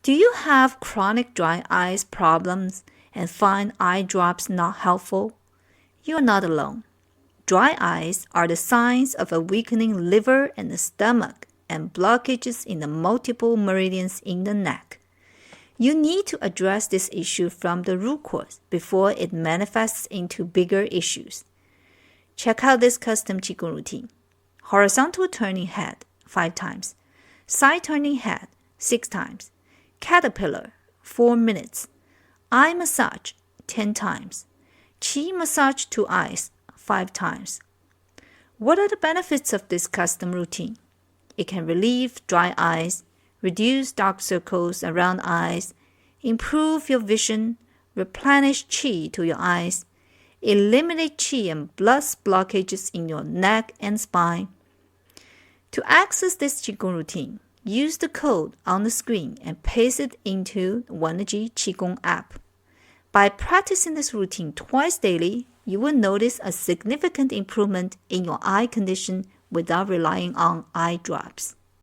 Do you have chronic dry eyes problems and find eye drops not helpful? You are not alone. Dry eyes are the signs of a weakening liver and the stomach and blockages in the multiple meridians in the neck. You need to address this issue from the root cause before it manifests into bigger issues. Check out this custom Qigong routine. Horizontal turning head 5 times. Side turning head 6 times. Caterpillar 4 minutes. Eye massage 10 times. Qi massage to eyes 5 times. What are the benefits of this custom routine? It can relieve dry eyes, reduce dark circles around eyes, improve your vision, replenish qi to your eyes, eliminate qi and blood blockages in your neck and spine. To access this Qigong routine, use the code on the screen and paste it into the Onenergy Qigong app. By practicing this routine twice daily, you will notice a significant improvement in your eye condition without relying on eye drops.